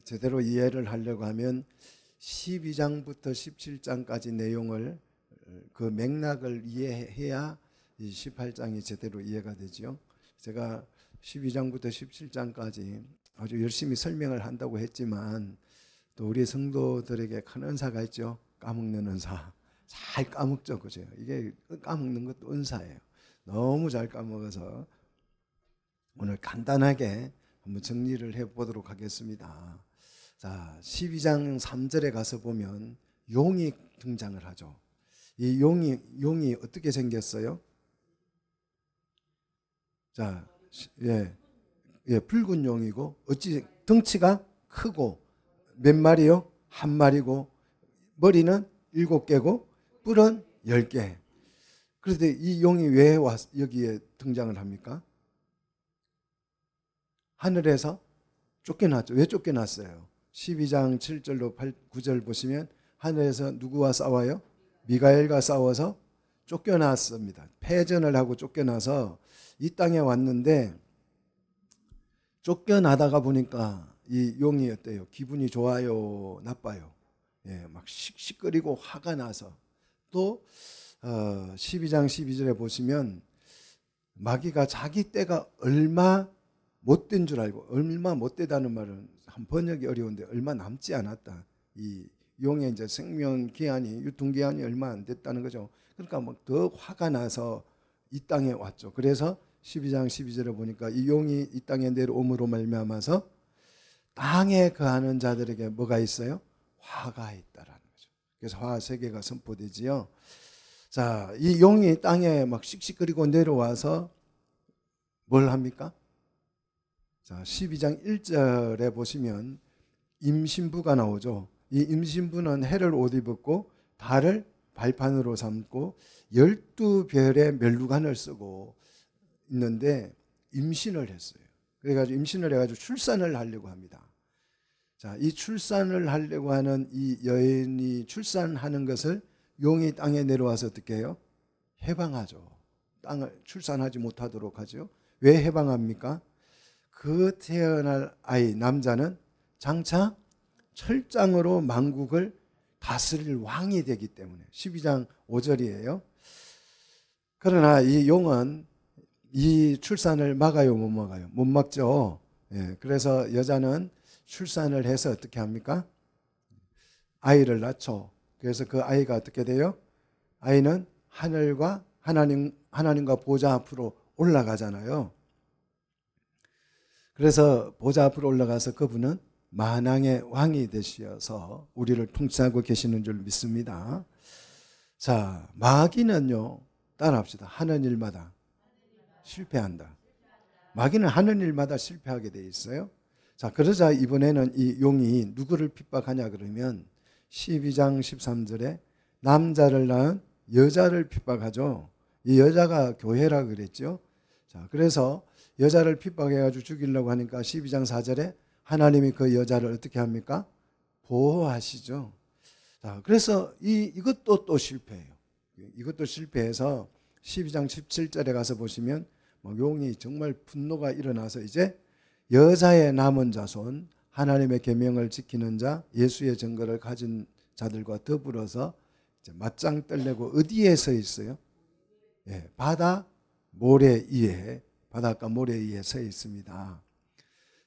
제대로 이해를 하려고 하면 12장부터 17장까지 내용을 그 맥락을 이해해야 이 18장이 제대로 이해가 되죠. 제가 12장부터 17장까지 아주 열심히 설명을 한다고 했지만 또 우리 성도들에게 큰 은사가 있죠. 까먹는 은사. 잘 까먹죠. 그죠? 이게 까먹는 것도 은사예요. 너무 잘 까먹어서 오늘 간단하게 한번 정리를 해보도록 하겠습니다. 자, 12장 3절에 가서 보면 용이 등장을 하죠. 이 용이 어떻게 생겼어요? 자, 붉은 용이고 어찌 덩치가 크고 몇 마리요? 한 마리고 머리는 7개고 뿔은 10개. 그런데 이 용이 왜 여기에 등장을 합니까? 하늘에서 쫓겨났죠. 왜 쫓겨났어요? 12장 7절로 9절 보시면 하늘에서 누구와 싸워요? 미가엘과 싸워서 쫓겨났습니다. 패전을 하고 쫓겨나서 이 땅에 왔는데 쫓겨나다가 보니까 이 용이 어때요? 기분이 좋아요? 나빠요? 막 씩씩거리고 화가 나서 또 12장 12절에 보시면 마귀가 자기 때가 얼마 못된 줄 알고, 얼마 못되다는 말은 한 번역이 어려운데 얼마 남지 않았다. 이 용의 이제 생명 기한이, 유통 기한이 얼마 안 됐다는 거죠. 그러니까 막 더 화가 나서 이 땅에 왔죠. 그래서 12장 12절에 보니까 이 용이 이 땅에 내려옴으로 말미암아서 땅에 거하는 자들에게 뭐가 있어요? 화가 있다라는 거죠. 그래서 화 세계가 선포되지요. 자, 이 용이 땅에 막 씩씩거리고 내려와서 뭘 합니까? 자, 12장 1절에 보시면 임신부가 나오죠. 이 임신부는 해를 옷 입었고 달을 발판으로 삼고 12별의 멸루관을 쓰고 있는데 임신을 했어요. 그래가지고 임신을 해가지고 출산을 하려고 합니다. 자, 이 출산을 하려고 하는 이 여인이 출산하는 것을 용이 땅에 내려와서 어떻게 해요? 해방하죠. 땅을 출산하지 못하도록 하죠. 왜 해방합니까? 그 태어날 아이 남자는 장차 철장으로 만국을 다스릴 왕이 되기 때문에 12장 5절이에요. 그러나 이 용은 이 출산을 막아요, 못 막아요? 못 막죠. 그래서 여자는 출산을 해서 어떻게 합니까? 아이를 낳죠. 그래서 그 아이가 어떻게 돼요? 아이는 하늘과 하나님과 보좌 앞으로 올라가잖아요. 그래서 보좌 앞으로 올라가서 그분은 만왕의 왕이 되셔서 우리를 통치하고 계시는 줄 믿습니다. 자, 마귀는요, 따라합시다. 하는 일마다 실패한다. 마귀는 하는 일마다 실패하게 돼 있어요. 자, 그러자 이번에는 이 용이 누구를 핍박하냐 그러면 12장 13절에 남자를 낳은 여자를 핍박하죠. 이 여자가 교회라 그랬죠. 자, 그래서 여자를 핍박해가지고 죽이려고 하니까 12장 4절에 하나님이 그 여자를 어떻게 합니까? 보호하시죠. 자, 그래서 이것도 또 실패해요. 이것도 실패해서 12장 17절에 가서 보시면 용이 정말 분노가 일어나서 이제 여자의 남은 자손, 하나님의 계명을 지키는 자, 예수의 증거를 가진 자들과 더불어서 이제 맞짱 떨려고 어디에 서 있어요? 바다 모래 위에, 바닷가 모래 위에 서 있습니다.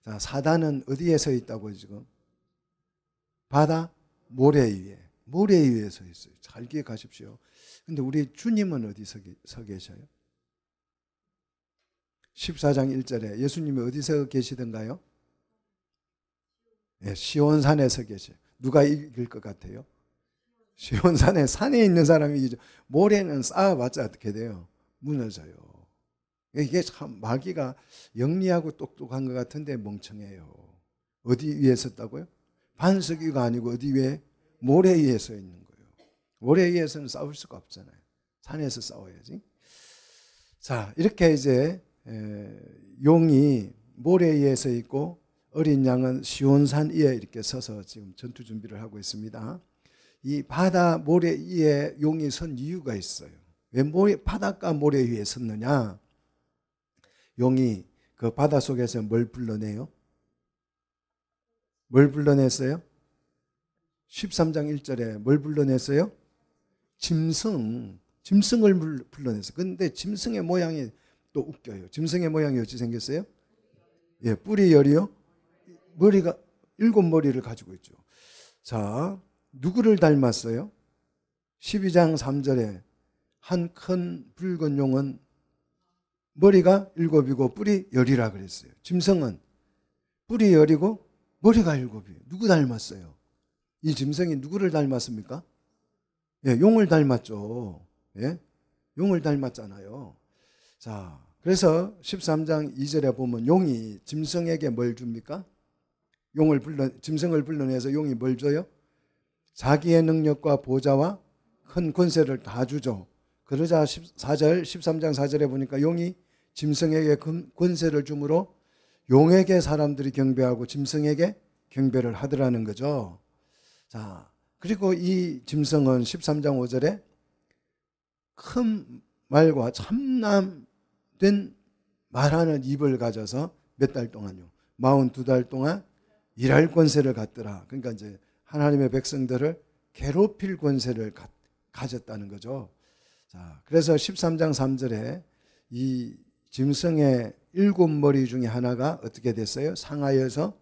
자, 사단은 어디에 서 있다고 지금? 바다 모래 위에 서 있어요. 잘 기억하십시오. 근데 우리 주님은 어디 서 계셔요? 14장 1절에 예수님이 어디서 계시던가요? 시온산에 서 계셔요. 누가 이길 것 같아요? 시온산에, 산에 있는 사람이 이기죠. 모래는 쌓아봤자 어떻게 돼요? 무너져요. 이게 참 마귀가 영리하고 똑똑한 것 같은데 멍청해요. 어디 위에 섰다고요? 반석 위가 아니고 어디 위에? 모래 위에 서 있는 거예요. 모래 위에서는 싸울 수가 없잖아요. 산에서 싸워야지. 자, 이렇게 이제 용이 모래 위에 서 있고 어린 양은 시온산 위에 이렇게 서서 지금 전투 준비를 하고 있습니다. 이 바다 모래 위에 용이 선 이유가 있어요. 왜 바닷가 모래 위에 섰느냐? 용이 그 바다 속에서 뭘 불러내요? 뭘 불러냈어요? 13장 1절에 뭘 불러냈어요? 짐승을 불러냈어요. 근데 짐승의 모양이 또 웃겨요. 짐승의 모양이 어찌 생겼어요? 예, 뿔이 열이요. 머리가 7머리를 가지고 있죠. 자, 누구를 닮았어요? 12장 3절에 한 큰 붉은 용은 머리가 7이고 뿔이 10이라 그랬어요. 짐승은 뿔이 10이고 머리가 7이에요. 누구 닮았어요? 이 짐승이 누구를 닮았습니까? 예, 용을 닮았죠. 예? 용을 닮았잖아요. 자, 그래서 13장 2절에 보면 용이 짐승에게 뭘 줍니까? 짐승을 불러내서 용이 뭘 줘요? 자기의 능력과 보좌와 큰 권세를 다 주죠. 그러자 13장 4절에 보니까 용이 짐승에게 권세를 주므로 용에게 사람들이 경배하고 짐승에게 경배를 하더라는 거죠. 자, 그리고 이 짐승은 13장 5절에 큰 말과 참남된 말하는 입을 가져서 몇 달 동안요. 42달 동안 일할 권세를 갖더라. 그러니까 이제 하나님의 백성들을 괴롭힐 권세를 가졌다는 거죠. 자, 그래서 13장 3절에 이 짐승의 7머리 중에 하나가 어떻게 됐어요? 상하여서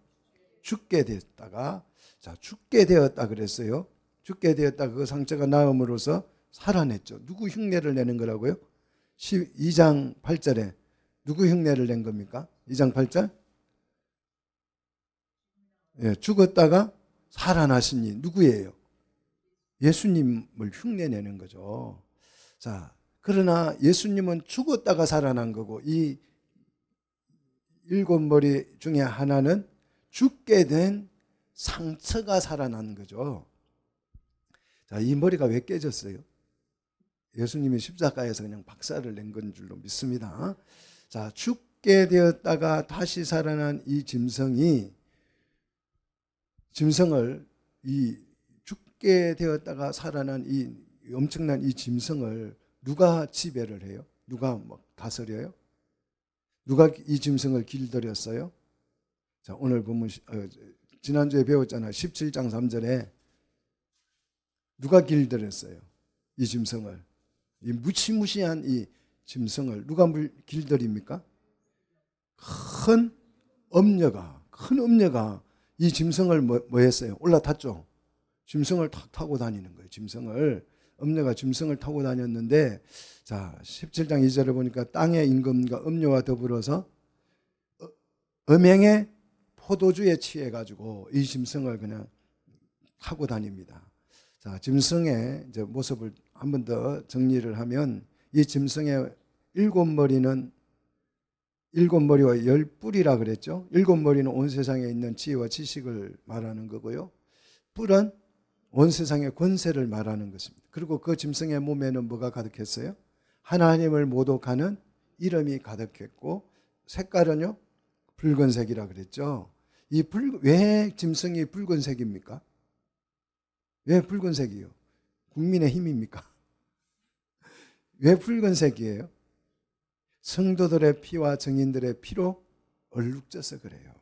죽게 됐다가, 자, 죽게 되었다 그랬어요. 죽게 되었다, 그 상처가 나음으로써 살아냈죠. 누구 흉내를 내는 거라고요? 2장 8절에 누구 흉내를 낸 겁니까? 2장 8절? 예, 죽었다가 살아나시니 누구예요? 예수님을 흉내내는 거죠. 자, 그러나 예수님은 죽었다가 살아난 거고 이 7머리 중에 하나는 죽게 된 상처가 살아난 거죠. 자, 이 머리가 왜 깨졌어요? 예수님이 십자가에서 그냥 박살을 낸 건 줄로 믿습니다. 자, 죽게 되었다가 다시 살아난 이 짐승을 이 죽게 되었다가 살아난 이 엄청난 이 짐승을 누가 지배를 해요? 누가 뭐 다스려요? 누가 이 짐승을 길들였어요? 자, 오늘 보면 지난주에 배웠잖아요. 17장 3절에 누가 길들였어요? 이 짐승을. 이 무시무시한 이 짐승을 누가 길들입니까? 큰 엄녀가 이 짐승을 뭐 했어요? 올라탔죠. 짐승을 탁 타고 다니는 거예요. 엄녀가 짐승을 타고 다녔는데, 자, 17장 2절에 보니까 땅의 임금과 엄녀와 더불어서 음행의 포도주에 취해 가지고 이 짐승을 그냥 타고 다닙니다. 자, 짐승의 이제 모습을 한 번 더 정리를 하면 이 짐승의 7머리와 10뿔이라 그랬죠. 7머리는 온 세상에 있는 지혜와 지식을 말하는 거고요. 뿔은 온 세상의 권세를 말하는 것입니다. 그리고 그 짐승의 몸에는 뭐가 가득했어요? 하나님을 모독하는 이름이 가득했고, 색깔은요 붉은색이라 그랬죠. 왜 짐승이 붉은색입니까? 왜 붉은색이요? 국민의 힘입니까? 왜 붉은색이에요? 성도들의 피와 증인들의 피로 얼룩져서 그래요.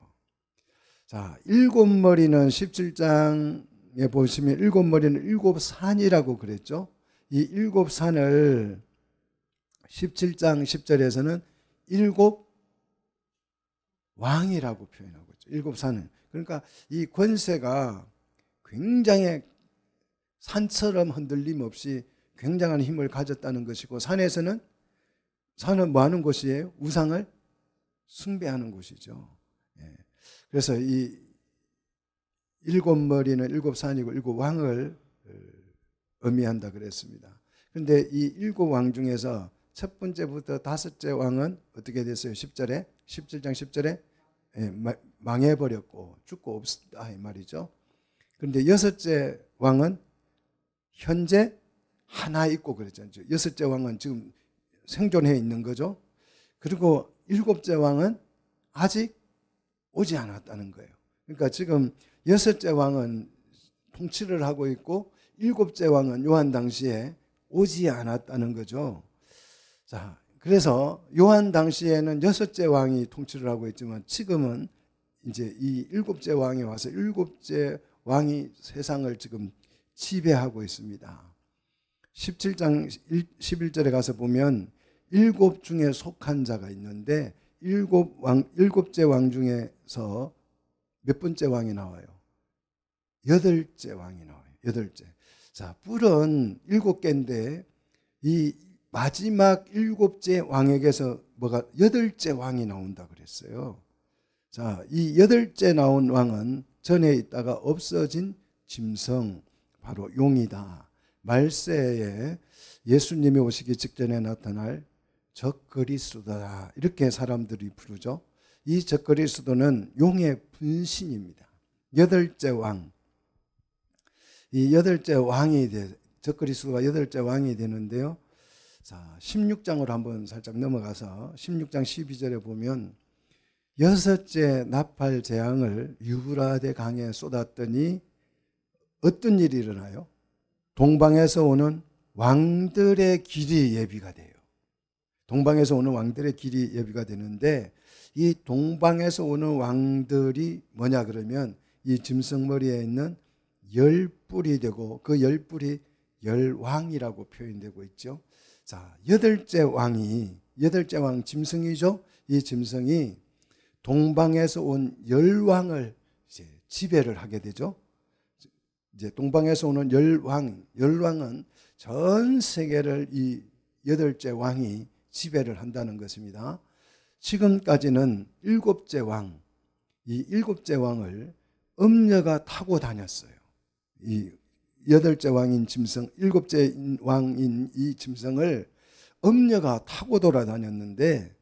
자, 7머리는 17장에 보시면 7머리는 7산이라고 그랬죠. 이 7산을 17장 10절에서는 7왕이라고 표현하고 있죠. 7산은. 그러니까 이 권세가 굉장히 산처럼 흔들림 없이 굉장한 힘을 가졌다는 것이고, 산은 뭐 하는 곳이에요? 우상을 숭배하는 곳이죠. 예. 그래서 이 7머리는 7산이고 7왕을 의미한다 그랬습니다. 그런데 이 7왕 중에서 첫 번째부터 다섯째 왕은 어떻게 됐어요? 17장 10절에 망해버렸고 죽고 없다 이 말이죠. 그런데 여섯째 왕은 현재 하나 있고 그랬잖아요. 여섯째 왕은 지금 생존해 있는 거죠. 그리고 7째 왕은 아직 오지 않았다는 거예요. 그러니까 지금 6째 왕은 통치를 하고 있고 7째 왕은 요한 당시에 오지 않았다는 거죠. 자, 그래서 요한 당시에는 6째 왕이 통치를 하고 있지만 지금은 이제 이 일곱째 왕이 와서 일곱째 왕이 세상을 지금 지배하고 있습니다. 17장 11절에 가서 보면 일곱 중에 속한 자가 있는데 일곱째 왕 중에서 몇 번째 왕이 나와요? 여덟째 왕이 나와요. 여덟째. 자, 뿔은 일곱 개인데 이 마지막 일곱째 왕에게서 뭐가 여덟째 왕이 나온다 그랬어요. 자, 이 여덟째 나온 왕은 전에 있다가 없어진 짐승, 바로 용이다. 말세에 예수님이 오시기 직전에 나타날 적그리스도다, 이렇게 사람들이 부르죠. 이 적그리스도는 용의 분신입니다. 여덟째 왕, 이 여덟째 왕이 적그리스도가 여덟째 왕이 되는데요. 자, 16장으로 한번 살짝 넘어가서 16장 12절에 보면 여섯째 나팔 재앙을 유브라데 강에 쏟았더니 어떤 일이 일어나요? 동방에서 오는 왕들의 길이 예비가 돼요. 동방에서 오는 왕들의 길이 예비가 되는데 이 동방에서 오는 왕들이 뭐냐 그러면 이 짐승머리에 있는 열뿔이 되고 그 열뿔이 열왕이라고 표현되고 있죠. 자, 여덟째 왕 짐승이죠. 이 짐승이 동방에서 온 열왕을 이제 지배를 하게 되죠. 이제 동방에서 오는 열왕은 전 세계를 이 여덟째 왕이 지배를 한다는 것입니다. 지금까지는 일곱째 왕, 이 일곱째 왕을 음녀가 타고 다녔어요. 이 여덟째 왕인 짐승, 일곱째 왕인 이 짐승을 음녀가 타고 돌아다녔는데,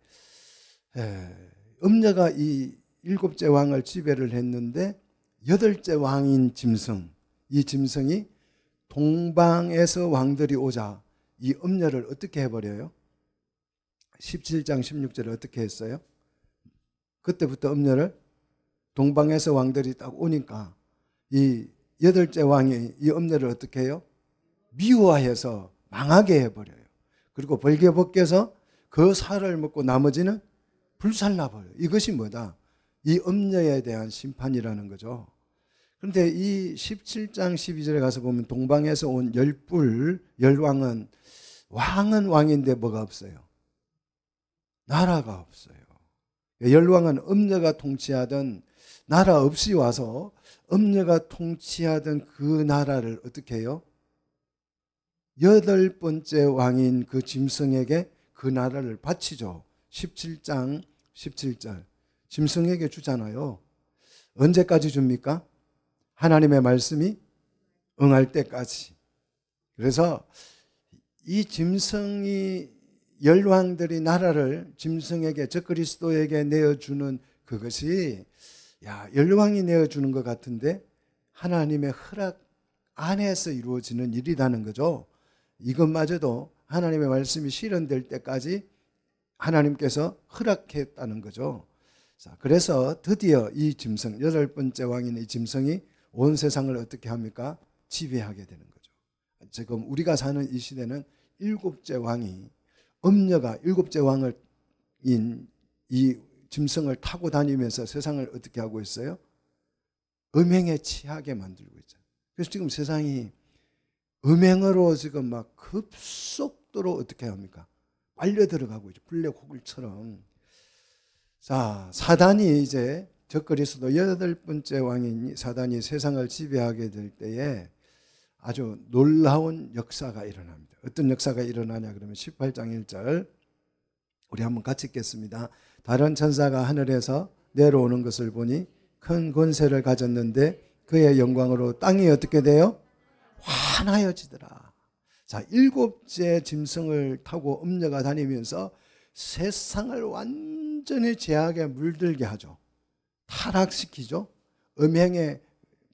음녀가 이 일곱째 왕을 지배를 했는데 여덟째 왕인 짐승, 이 짐승이 동방에서 왕들이 오자 이 음녀를 어떻게 해버려요? 17장 16절에 어떻게 했어요? 그때부터 음녀를 동방에서 왕들이 딱 오니까 이 여덟째 왕이 이 음녀를 어떻게 해요? 미워해서 망하게 해버려요. 그리고 벌게벗겨서 그 살을 먹고 나머지는 불살라버려요. 이것이 뭐다? 이 음녀에 대한 심판이라는 거죠. 그런데 이 17장 12절에 가서 보면 동방에서 온 열왕은 왕인데 뭐가 없어요? 나라가 없어요. 열왕은 음녀가 통치하던 나라 없이 와서 음녀가 통치하던 그 나라를 어떻게 해요? 여덟 번째 왕인 그 짐승에게 그 나라를 바치죠. 17장 17절 짐승에게 주잖아요. 언제까지 줍니까? 하나님의 말씀이 응할 때까지. 그래서 이 짐승이 열왕들이 나라를 짐승에게 적그리스도에게 내어주는 그것이 열왕이 내어주는 것 같은데 하나님의 허락 안에서 이루어지는 일이라는 거죠. 이것마저도 하나님의 말씀이 실현될 때까지 하나님께서 허락했다는 거죠. 자, 그래서 드디어 이 짐승, 여덟 번째 왕인 이 짐승이 온 세상을 어떻게 합니까? 지배하게 되는 거죠. 지금 우리가 사는 이 시대는 일곱째 왕이, 음녀가 일곱째 왕인 이 짐승을 타고 다니면서 세상을 어떻게 하고 있어요? 음행에 취하게 만들고 있잖아요. 그래서 지금 세상이 음행으로 지금 막 급속도로 어떻게 합니까? 빨려 들어가고 있죠. 블랙홀처럼. 자, 사단이 이제 적그리스도 여덟 번째 왕인 사단이 세상을 지배하게 될 때에 아주 놀라운 역사가 일어납니다. 어떤 역사가 일어나냐 그러면 18장 1절 우리 한번 같이 읽겠습니다. 다른 천사가 하늘에서 내려오는 것을 보니 큰 권세를 가졌는데 그의 영광으로 땅이 어떻게 돼요? 환하여지더라. 자, 일곱째 짐승을 타고 음녀가 다니면서 세상을 완전히 죄악에 물들게 하죠. 타락시키죠. 음행에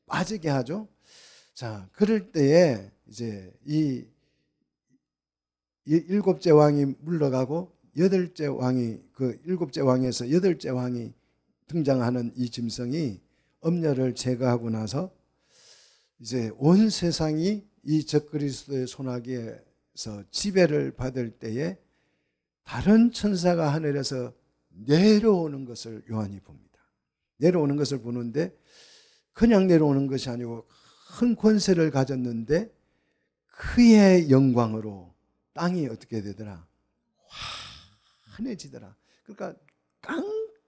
빠지게 하죠. 자, 그럴 때에 이제 이 일곱째 왕이 물러가고 여덟째 왕이, 그 일곱째 왕에서 여덟째 왕이 등장하는 이 짐승이 음녀를 제거하고 나서 이제 온 세상이 이 적그리스도의 손아귀에서 지배를 받을 때에 다른 천사가 하늘에서 내려오는 것을 요한이 봅니다. 내려오는 것을 보는데 그냥 내려오는 것이 아니고 큰 권세를 가졌는데 그의 영광으로 땅이 어떻게 되더라? 환해지더라. 그러니까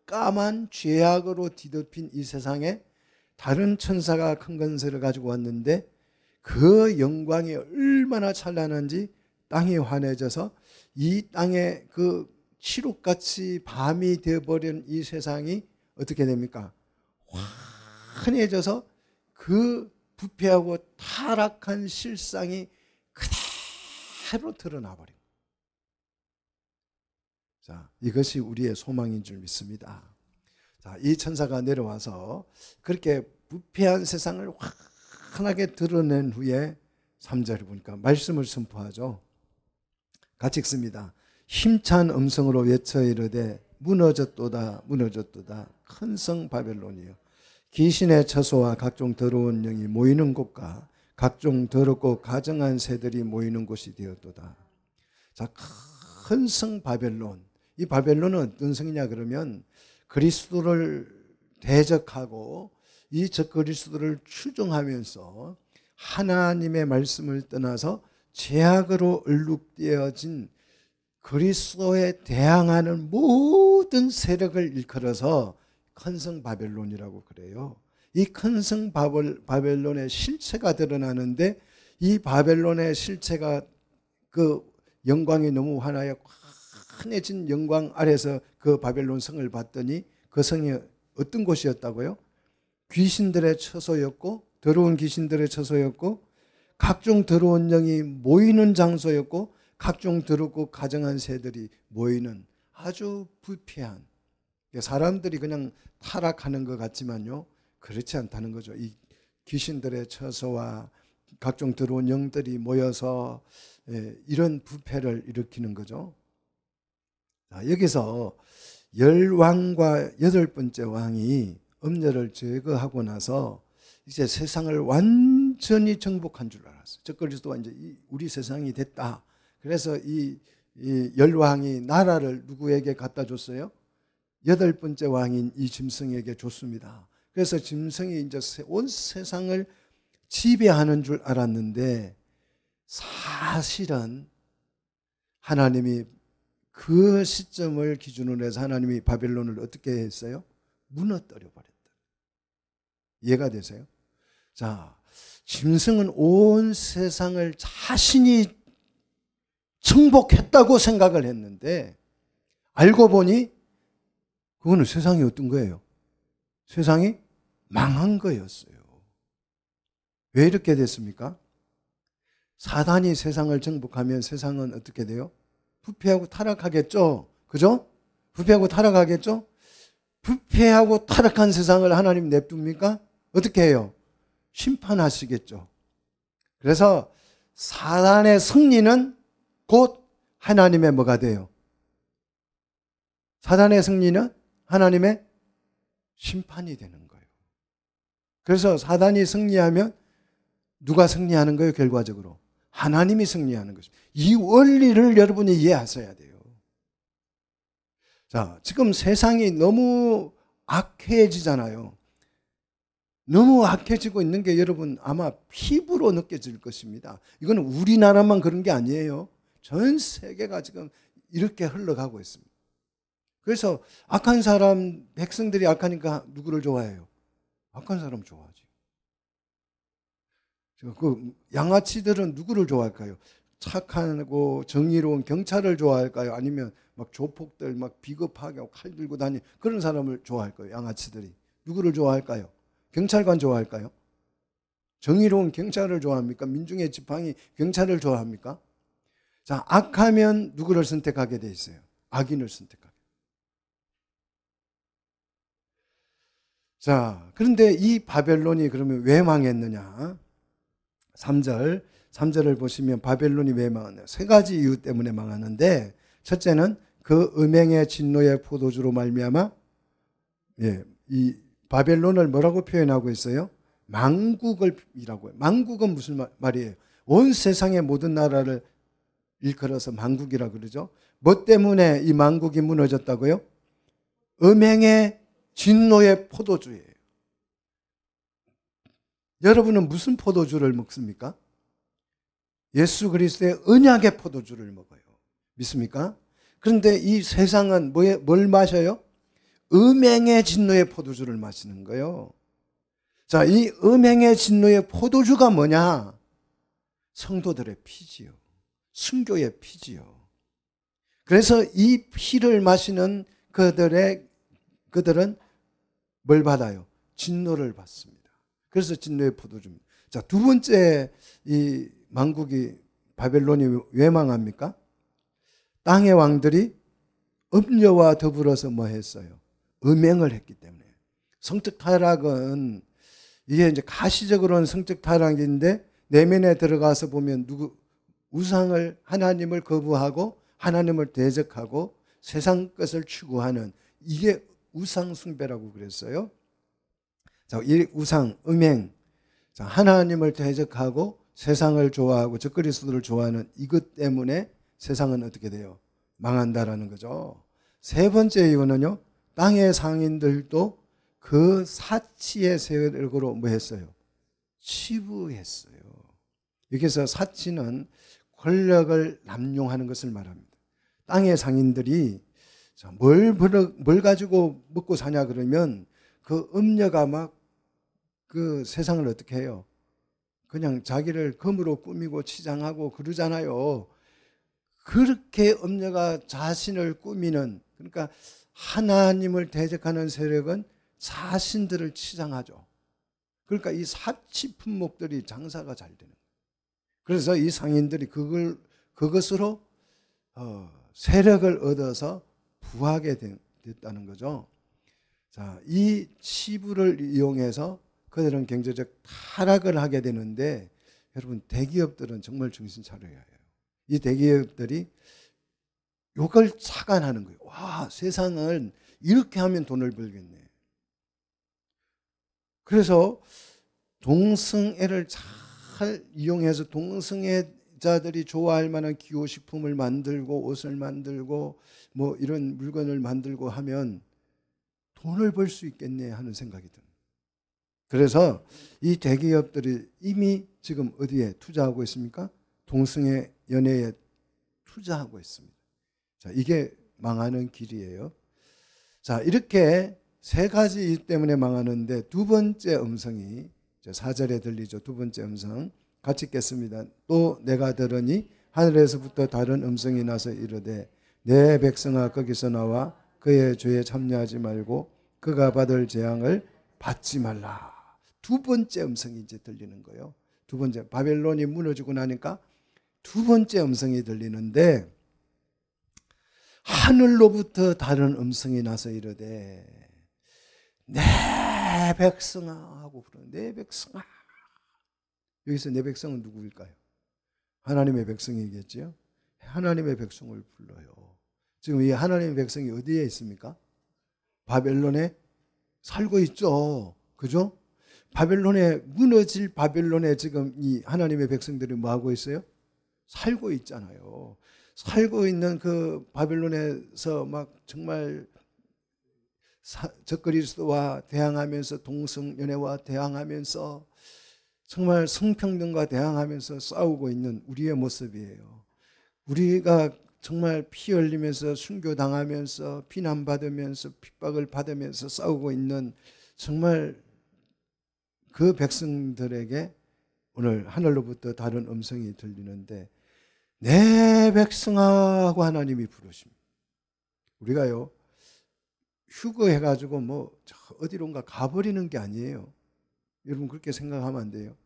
깜깜한 죄악으로 뒤덮인 이 세상에 다른 천사가 큰 권세를 가지고 왔는데 그 영광이 얼마나 찬란한지 땅이 환해져서 이 땅에 그 칠흑같이 밤이 되어버린 이 세상이 어떻게 됩니까? 환해져서 그 부패하고 타락한 실상이 그대로 드러나 버린. 자, 이것이 우리의 소망인 줄 믿습니다. 자, 이 천사가 내려와서 그렇게 부패한 세상을 환하게 드러낸 후에 3절을 보니까 말씀을 선포하죠. 같이 읽습니다. 힘찬 음성으로 외쳐 이르되 무너졌도다 무너졌도다 큰 성 바벨론이여 귀신의 처소와 각종 더러운 영이 모이는 곳과 각종 더럽고 가증한 새들이 모이는 곳이 되었도다. 자, 큰 성 바벨론. 이 바벨론은 어떤 성이냐 그러면 그리스도를 대적하고 이 적그리스도를 추종하면서 하나님의 말씀을 떠나서 죄악으로 얼룩되어진 그리스도에 대항하는 모든 세력을 일컬어서 큰 성 바벨론이라고 그래요. 이 큰 성 바벨론의 실체가 드러나는데 이 바벨론의 실체가 그 영광이 너무 환하여 환해진 영광 아래서 그 바벨론 성을 봤더니 그 성이 어떤 곳이었다고요? 귀신들의 처소였고 더러운 귀신들의 처소였고 각종 더러운 영이 모이는 장소였고 각종 더럽고 가증한 새들이 모이는 아주 부패한, 사람들이 그냥 타락하는 것 같지만요 그렇지 않다는 거죠. 이 귀신들의 처소와 각종 더러운 영들이 모여서 이런 부패를 일으키는 거죠. 자, 여기서 10왕과 8번째 왕이 음녀를 제거하고 나서 이제 세상을 완전히 정복한 줄 알았어요. 저 그리스도가 이제 우리 세상이 됐다. 그래서 이 10왕이 나라를 누구에게 갖다 줬어요? 8번째 왕인 이 짐승에게 줬습니다. 그래서 짐승이 이제 온 세상을 지배하는 줄 알았는데 사실은 하나님이 그 시점을 기준으로 해서 하나님이 바벨론을 어떻게 했어요? 무너뜨려 버렸다. 이해가 되세요? 자, 짐승은 온 세상을 자신이 정복했다고 생각을 했는데 알고 보니 그거는 세상이 어떤 거예요? 세상이 망한 거였어요. 왜 이렇게 됐습니까? 사단이 세상을 정복하면 세상은 어떻게 돼요? 부패하고 타락하겠죠? 그죠? 부패하고 타락하겠죠? 부패하고 타락한 세상을 하나님 냅둡니까? 어떻게 해요? 심판하시겠죠. 그래서 사단의 승리는 곧 하나님의 뭐가 돼요? 사단의 승리는 하나님의 심판이 되는 거예요. 그래서 사단이 승리하면 누가 승리하는 거예요? 결과적으로 하나님이 승리하는 것입니다. 이 원리를 여러분이 이해하셔야 돼요. 자, 지금 세상이 너무 악해지잖아요. 너무 악해지고 있는 게 여러분 아마 피부로 느껴질 것입니다. 이건 우리나라만 그런 게 아니에요. 전 세계가 지금 이렇게 흘러가고 있습니다. 그래서 악한 사람, 백성들이 악하니까 누구를 좋아해요? 악한 사람 좋아하지. 그 양아치들은 누구를 좋아할까요? 착하고 정의로운 경찰을 좋아할까요? 아니면 막 조폭들 막 비겁하게 칼 들고 다니는 그런 사람을 좋아할 거예요. 양아치들이. 누구를 좋아할까요? 경찰관 좋아할까요? 정의로운 경찰을 좋아합니까? 민중의 지팡이 경찰을 좋아합니까? 자, 악하면 누구를 선택하게 돼 있어요? 악인을 선택하게. 자, 그런데 이 바벨론이 그러면 왜 망했느냐? 3절을 보시면 바벨론이 왜 망했냐? 세 가지 이유 때문에 망하는데 첫째는 그 음행의 진노의 포도주로 말미암아 이 바벨론을 뭐라고 표현하고 있어요? 망국이라고 해요. 망국은 무슨 말이에요? 온 세상의 모든 나라를 일컬어서 망국이라고 그러죠. 뭐 때문에 이 망국이 무너졌다고요? 음행의 진노의 포도주예요. 여러분은 무슨 포도주를 먹습니까? 예수 그리스도의 언약의 포도주를 먹어요. 믿습니까? 그런데 이 세상은 뭘 마셔요? 음행의 진노의 포도주를 마시는 거예요. 자, 이 음행의 진노의 포도주가 뭐냐? 성도들의 피지요. 순교의 피지요. 그래서 이 피를 마시는 그들은 뭘 받아요? 진노를 받습니다. 그래서 진노의 포도주입니다. 자, 두 번째 이 망국이 바벨론이 왜 망합니까? 땅의 왕들이 음녀와 더불어서 뭐 했어요? 음행을 했기 때문에. 성적 타락은 이게 이제 가시적으로는 성적 타락인데 내면에 들어가서 보면 우상을 하나님을 거부하고 하나님을 대적하고 세상 것을 추구하는 이게 우상 숭배라고 그랬어요. 자, 이 우상, 음행, 자, 하나님을 대적하고 세상을 좋아하고 적그리스도를 좋아하는 이것 때문에 세상은 어떻게 돼요? 망한다라는 거죠. 세 번째 이유는요. 땅의 상인들도 그 사치의 세력으로 뭐 했어요? 치부했어요. 여기서 사치는 권력을 남용하는 것을 말합니다. 땅의 상인들이 뭘 가지고 먹고 사냐 그러면 그 음녀가 막 그 세상을 어떻게 해요? 그냥 자기를 검으로 꾸미고 치장하고 그러잖아요. 그렇게 음녀가 자신을 꾸미는, 그러니까 하나님을 대적하는 세력은 자신들을 치장하죠. 그러니까 이 사치 품목들이 장사가 잘 되는 거예요. 그래서 이 상인들이 그것으로 세력을 얻어서 부하게 됐다는 거죠. 자, 이 치부를 이용해서 그들은 경제적 타락을 하게 되는데, 여러분 대기업들은 정말 정신 차려야 해요. 이 대기업들이 이걸 착안하는 거예요. 와, 세상을 이렇게 하면 돈을 벌겠네. 그래서 동성애를 잘 이용해서 동성애자들이 좋아할 만한 기호식품을 만들고 옷을 만들고 뭐 이런 물건을 만들고 하면 돈을 벌 수 있겠네 하는 생각이 듭니다. 그래서 이 대기업들이 이미 지금 어디에 투자하고 있습니까? 동성애 연애에 투자하고 있습니다. 자, 이게 망하는 길이에요. 자, 이렇게 세 가지 일 때문에 망하는데 두 번째 음성이 4절에 들리죠. 두 번째 음성 같이 읽겠습니다. 또 내가 들으니 하늘에서부터 다른 음성이 나서 이르되 내 백성아 거기서 나와 그의 죄에 참여하지 말고 그가 받을 재앙을 받지 말라. 두 번째 음성이 이제 들리는 거예요. 두 번째, 바벨론이 무너지고 나니까 두 번째 음성이 들리는데 하늘로부터 다른 음성이 나서 이르되 내 백성아 하고 부르는, 내 백성아. 여기서 내 백성은 누구일까요? 하나님의 백성이겠죠. 하나님의 백성을 불러요. 지금 이 하나님의 백성이 어디에 있습니까? 바벨론에 살고 있죠. 그죠? 바벨론에, 무너질 바벨론에 지금 이 하나님의 백성들이 뭐 하고 있어요? 살고 있잖아요. 살고 있는 그 바벨론에서 막 정말 적그리스도와 대항하면서 동성연애와 대항하면서 정말 성평등과 대항하면서 싸우고 있는 우리의 모습이에요. 우리가 정말 피 흘리면서 순교당하면서 비난받으면서 핍박을 받으면서 싸우고 있는 정말 그 백성들에게 오늘 하늘로부터 다른 음성이 들리는데 내 백성아 하고 하나님이 부르십니다. 우리가요 휴거해가지고 뭐 어디론가 가버리는 게 아니에요. 여러분 그렇게 생각하면 안 돼요.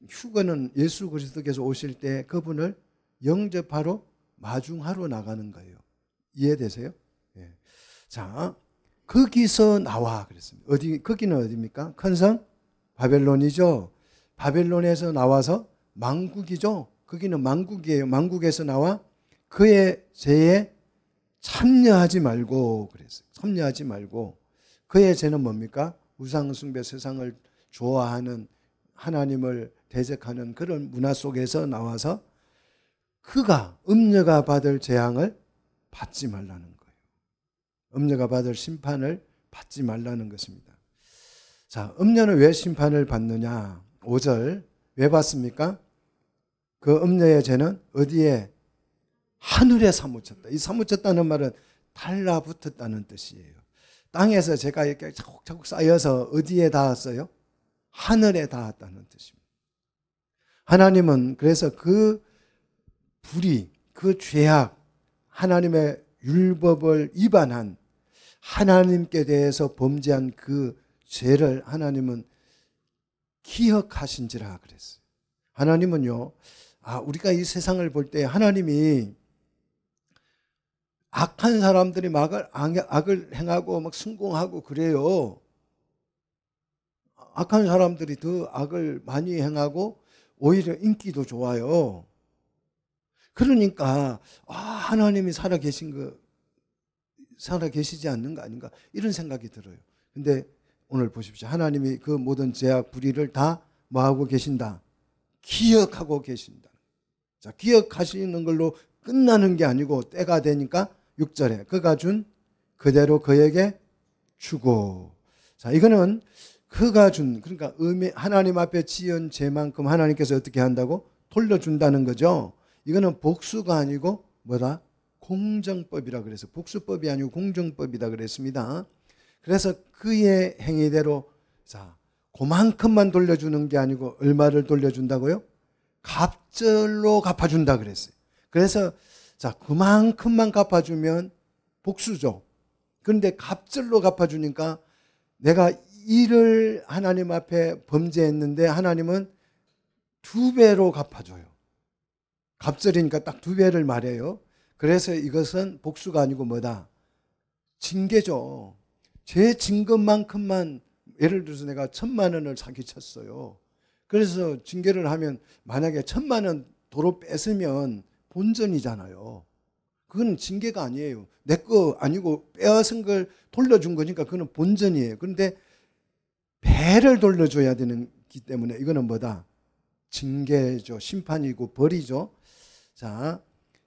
휴거는 예수 그리스도께서 오실 때 그분을 영접하러 마중하러 나가는 거예요. 이해되세요? 예. 자, 거기서 나와 그랬습니다. 거기는 어디입니까? 큰 성 바벨론이죠. 바벨론에서 나와서 망국이죠. 거기는 망국이에요. 망국에서 나와 그의 죄에 참여하지 말고 그랬어요. 참여하지 말고. 그의 죄는 뭡니까? 우상숭배, 세상을 좋아하는, 하나님을 대적하는 그런 문화 속에서 나와서 그가 음녀가 받을 재앙을 받지 말라는 거예요. 음녀가 받을 심판을 받지 말라는 것입니다. 자, 음녀는 왜 심판을 받느냐? 5절 왜 받습니까? 그 음녀의 죄는 어디에? 하늘에 사무쳤다. 이 사무쳤다는 말은 달라붙었다는 뜻이에요. 땅에서 제가 이렇게 차곡차곡 쌓여서 어디에 닿았어요? 하늘에 닿았다는 뜻입니다. 하나님은 그래서 그 불의, 그 죄악, 하나님의 율법을 위반한, 하나님께 대해서 범죄한 그 죄를 하나님은 기억하신지라 그랬어요. 하나님은요, 우리가 이 세상을 볼 때 하나님이 악한 사람들이 악을 행하고 막 순공하고 그래요. 악한 사람들이 더 악을 많이 행하고 오히려 인기도 좋아요. 그러니까 하나님이 살아계시지 않는 거 아닌가 이런 생각이 들어요. 근데 오늘 보십시오. 하나님이 그 모든 죄악 불의를 다 뭐하고 계신다? 기억하고 계신다. 자, 기억하시는 걸로 끝나는 게 아니고 때가 되니까 6절에 그가 준 그대로 그에게 주고. 자, 이거는 그가 준, 그러니까 하나님 앞에 지은 죄만큼 하나님께서 어떻게 한다고? 돌려준다는 거죠. 이거는 복수가 아니고 뭐다? 공정법이라 그래서 복수법이 아니고 공정법이다 그랬습니다. 그래서 그의 행위대로 자, 그만큼만 돌려주는 게 아니고 얼마를 돌려준다고요? 갑절로 갚아준다 그랬어요. 그래서 자, 그만큼만 갚아주면 복수죠. 그런데 갑절로 갚아주니까 내가 일을 하나님 앞에 범죄했는데 하나님은 2배로 갚아줘요. 갑절이니까 딱 2배를 말해요. 그래서 이것은 복수가 아니고 뭐다? 징계죠. 제 진것만큼만, 예를 들어서 내가 1,000만 원을 사기쳤어요. 그래서 징계를 하면 만약에 1,000만 원 도로 뺏으면 본전이잖아요. 그건 징계가 아니에요. 내 거 아니고 빼앗은 걸 돌려준 거니까 그건 본전이에요. 그런데 배를 돌려줘야 되기 때문에 이거는 뭐다? 징계죠. 심판이고 벌이죠. 자,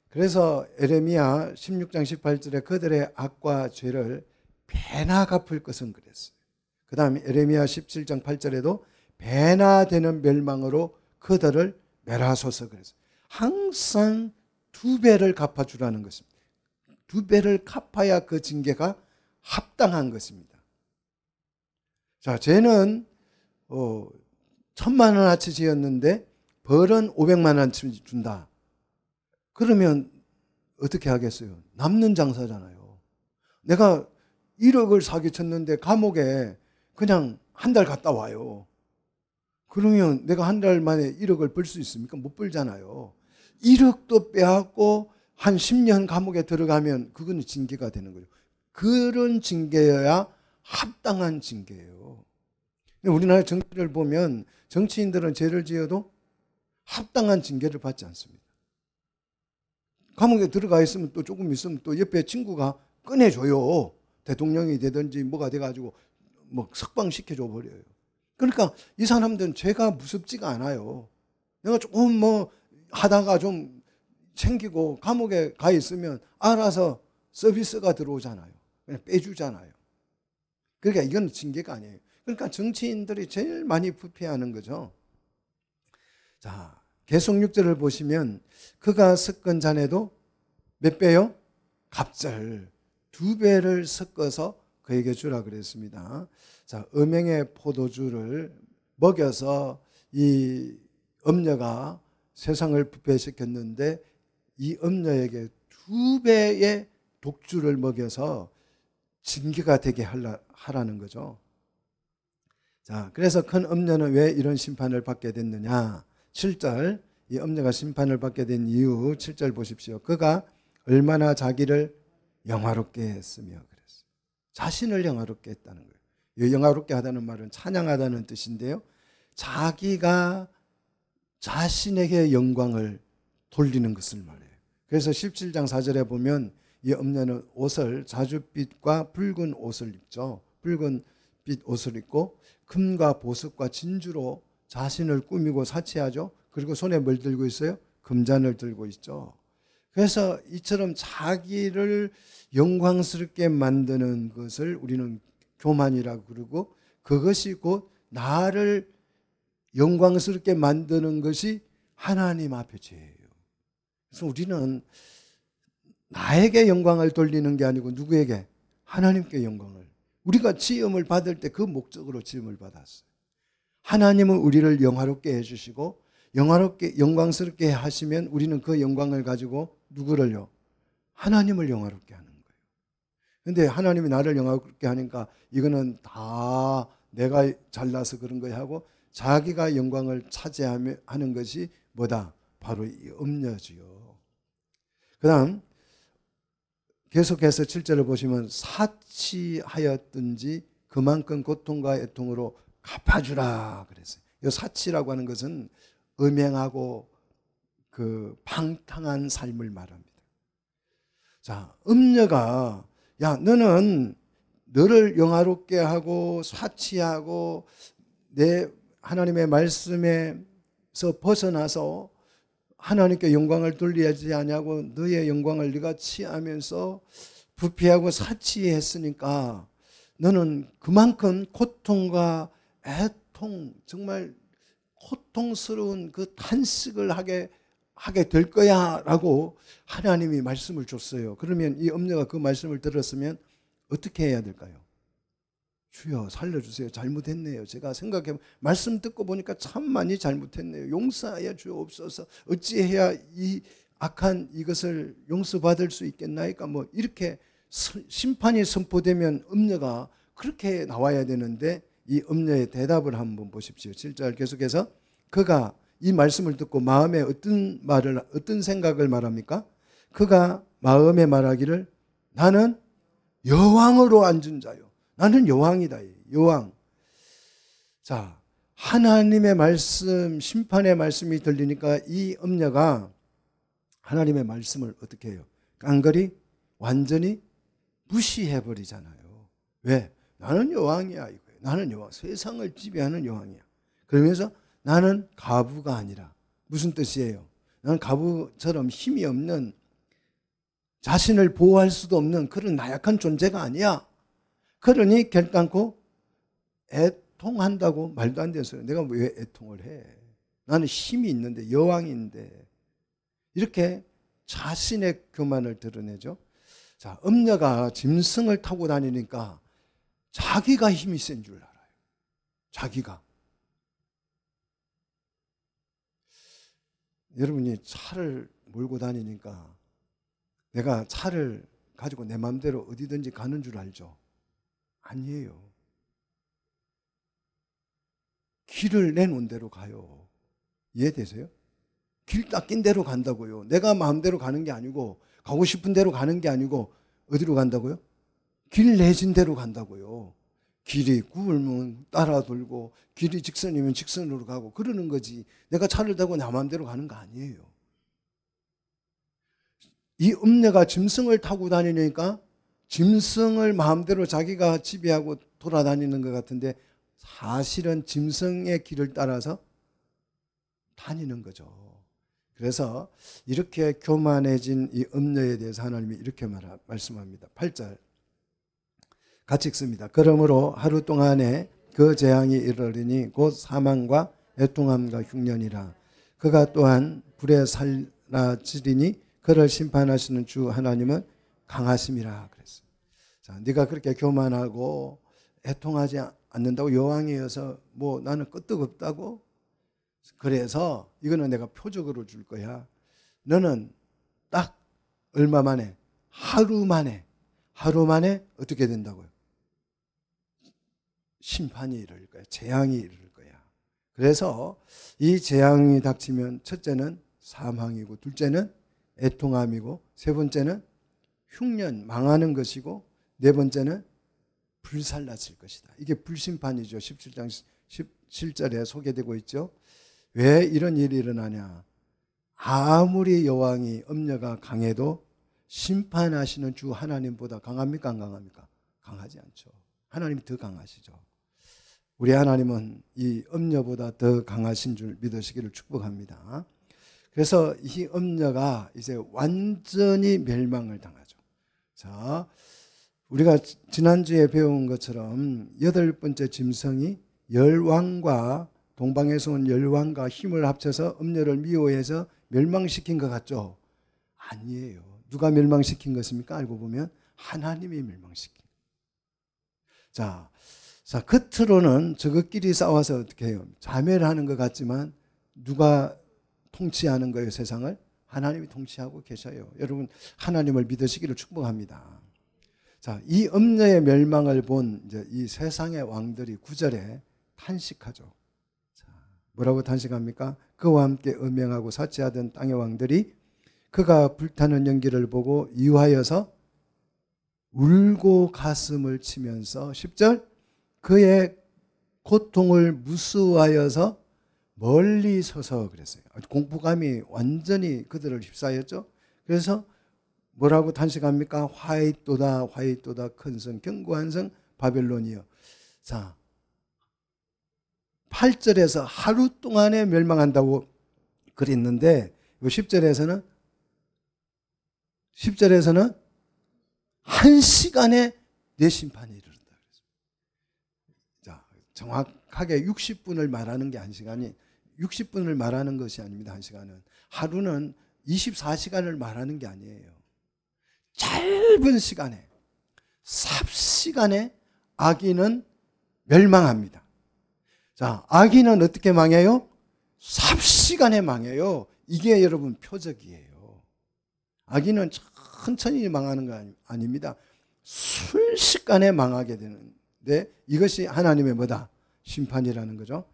그래서 에레미야 16장 18절에 그들의 악과 죄를 배나 갚을 것은 그랬어요. 그 다음에 에레미야 17장 8절에도 배나 되는 멸망으로 그들을 멸하소서 그랬어요. 항상 2배를 갚아주라는 것입니다. 2배를 갚아야 그 징계가 합당한 것입니다. 자, 죄는 1,000만 원어치 지었는데 벌은 500만 원어치 준다. 그러면 어떻게 하겠어요? 남는 장사잖아요. 내가 1억을 사기쳤는데 감옥에 그냥 한 달 갔다 와요. 그러면 내가 한 달 만에 1억을 벌 수 있습니까? 못 벌잖아요. 1억도 빼앗고 한 10년 감옥에 들어가면 그건 징계가 되는 거죠. 그런 징계여야 합당한 징계예요. 우리나라 정치를 보면 정치인들은 죄를 지어도 합당한 징계를 받지 않습니다. 감옥에 들어가 있으면 또 조금 있으면 또 옆에 친구가 꺼내줘요. 대통령이 되든지 뭐가 돼가지고 뭐 석방시켜줘 버려요. 그러니까 이 사람들은 죄가 무섭지가 않아요. 내가 조금 뭐 하다가 좀 챙기고 감옥에 가 있으면 알아서 서비스가 들어오잖아요. 그냥 빼주잖아요. 그러니까 이건 징계가 아니에요. 그러니까 정치인들이 제일 많이 부패하는 거죠. 자, 계속 6절을 보시면 그가 섞은 잔에도 몇 배요? 갑절 2배를 섞어서 그에게 주라 그랬습니다. 자, 음행의 포도주를 먹여서 이 음녀가 세상을 부패시켰는데 이 음녀에게 2배의 독주를 먹여서 징계가 되게 하라는 거죠. 자, 그래서 큰 음녀는 왜 이런 심판을 받게 됐느냐? 7절, 이 음녀가 심판을 받게 된 이유 7절 보십시오. 그가 얼마나 자기를 영화롭게 했으며 그랬어요. 자신을 영화롭게 했다는 거예요. 이 영화롭게 하다는 말은 찬양하다는 뜻인데요. 자기가 자신에게 영광을 돌리는 것을 말해요. 그래서 17장 4절에 보면 이 음녀는 옷을 자줏빛과 붉은 옷을 입죠. 붉은 빛 옷을 입고 금과 보석과 진주로 자신을 꾸미고 사치하죠. 그리고 손에 뭘 들고 있어요? 금잔을 들고 있죠. 그래서 이처럼 자기를 영광스럽게 만드는 것을 우리는 교만이라고 그러고, 그것이 곧 나를 영광스럽게 만드는 것이 하나님 앞의 죄예요. 그래서 우리는 나에게 영광을 돌리는 게 아니고 누구에게? 하나님께 영광을. 우리가 지음을 받을 때 그 목적으로 지음을 받았어요. 하나님은 우리를 영화롭게 해주시고 영화롭게 영광스럽게 하시면 우리는 그 영광을 가지고 누구를요? 하나님을 영화롭게 하는 거예요. 그런데 하나님이 나를 영화롭게 하니까 이거는 다 내가 잘나서 그런 거야 하고 자기가 영광을 차지하는 것이 뭐다? 바로 이 음녀지요. 그 다음 계속해서 7절을 보시면 사치하였든지 그만큼 고통과 애통으로 갚아주라 그랬어요. 이 사치라고 하는 것은 음행하고 그 방탕한 삶을 말합니다. 자, 음녀가 야 너는 너를 영화롭게 하고 사치하고 내 하나님의 말씀에서 벗어나서 하나님께 영광을 돌리지 아니하고 너의 영광을 네가 취하면서 부패하고 사치했으니까 너는 그만큼 고통과 애통, 정말 고통스러운 그 탄식을 하게 될 거야 라고 하나님이 말씀을 줬어요. 그러면 이 엄녀가 그 말씀을 들었으면 어떻게 해야 될까요? 주여 살려주세요. 잘못했네요. 제가 생각해 말씀 듣고 보니까 참 많이 잘못했네요. 용서하여 주옵소서. 어찌해야 이 악한 이것을 용서받을 수 있겠나이까? 뭐 이렇게 심판이 선포되면 음녀가 그렇게 나와야 되는데 이 음녀의 대답을 한번 보십시오. 7절 계속해서 그가 이 말씀을 듣고 마음에 어떤 생각을 말합니까? 그가 마음에 말하기를 나는 여왕으로 앉은 자요. 나는 여왕이다. 여왕. 자, 하나님의 말씀, 심판의 말씀이 들리니까 이 음녀가 하나님의 말씀을 어떻게 해요? 깡그리 완전히 무시해버리잖아요. 왜? 나는 여왕이야. 이거예요. 나는 여왕. 세상을 지배하는 여왕이야. 그러면서 나는 가부가 아니라 무슨 뜻이에요? 나는 가부처럼 힘이 없는 자신을 보호할 수도 없는 그런 나약한 존재가 아니야. 그러니 결단코 애통한다고 말도 안 되는 소리. 내가 왜 애통을 해? 나는 힘이 있는데 여왕인데. 이렇게 자신의 교만을 드러내죠. 자, 음녀가 짐승을 타고 다니니까 자기가 힘이 센 줄 알아요. 자기가. 여러분이 차를 몰고 다니니까 내가 차를 가지고 내 마음대로 어디든지 가는 줄 알죠? 아니에요. 길을 내놓은 대로 가요. 이해되세요? 길 닦인 대로 간다고요. 내가 마음대로 가는 게 아니고 가고 싶은 대로 가는 게 아니고 어디로 간다고요? 길 내진 대로 간다고요. 길이 굽으면 따라 돌고 길이 직선이면 직선으로 가고 그러는 거지. 내가 차를 타고 내 마음대로 가는 거 아니에요. 이 음녀가 짐승을 타고 다니니까 짐승을 마음대로 자기가 지배하고 돌아다니는 것 같은데 사실은 짐승의 길을 따라서 다니는 거죠. 그래서 이렇게 교만해진 이 음녀에 대해서 하나님이 이렇게 말씀합니다. 8절 같이 읽습니다. 그러므로 하루 동안에 그 재앙이 이르리니 곧 사망과 애통함과 흉년이라. 그가 또한 불에 살라지리니 그를 심판하시는 주 하나님은 강하심이라 그랬어요. 자, 네가 그렇게 교만하고 애통하지 않는다고 여왕이어서 뭐 나는 끄떡없다고 그래서 이거는 내가 표적으로 줄 거야. 너는 딱 얼마 만에 하루 만에 어떻게 된다고요? 심판이 이를 거야. 재앙이 이를 거야. 그래서 이 재앙이 닥치면 첫째는 사망이고 둘째는 애통함이고 세 번째는 흉년 망하는 것이고 네 번째는 불살라질 것이다. 이게 불심판이죠. 17장 17절에 소개되고 있죠. 왜 이런 일이 일어나냐? 아무리 여왕이 음녀가 강해도 심판하시는 주 하나님보다 강합니까? 안 강합니까? 강하지 않죠. 하나님이 더 강하시죠. 우리 하나님은 이 음녀보다 더 강하신 줄 믿으시기를 축복합니다. 그래서 이 음녀가 이제 완전히 멸망을 당하죠. 자, 우리가 지난주에 배운 것처럼 8번째 짐승이 열왕과 동방에서 온 열왕과 힘을 합쳐서 음녀를 미워해서 멸망시킨 것 같죠? 아니에요. 누가 멸망시킨 것입니까? 알고 보면 하나님이 멸망시킨. 자, 겉으로는 저것끼리 싸워서 어떻게 해요? 자멸을 하는 것 같지만 누가 통치하는 거예요, 세상을? 하나님이 통치하고 계셔요. 여러분, 하나님을 믿으시기를 축복합니다. 자, 이 음녀의 멸망을 본 이제 이 세상의 왕들이 9절에 탄식하죠. 자, 뭐라고 탄식합니까? 그와 함께 음행하고 사치하던 땅의 왕들이 그가 불타는 연기를 보고 이유하여서 울고 가슴을 치면서 10절 그의 고통을 무수하여서 멀리 서서 그랬어요. 공포감이 완전히 그들을 휩싸였죠. 그래서 뭐라고 탄식합니까? 화이또다 화이또다 큰 성 견고한 성 바벨론이여. 자, 8절에서 하루 동안에 멸망한다고 그랬는데 10절에서는 한 시간에 내 심판이 이르른다. 자, 정확하게 60분을 말하는 게 한 시간이 60분을 말하는 것이 아닙니다. 한 시간은. 하루는 24시간을 말하는 게 아니에요. 짧은 시간에 삽시간에 악인은 멸망합니다. 자, 악인은 어떻게 망해요? 삽시간에 망해요. 이게 여러분 표적이에요. 악인은 천천히 망하는 거 아닙니다. 순식간에 망하게 되는데 이것이 하나님의 뭐다? 심판이라는 거죠.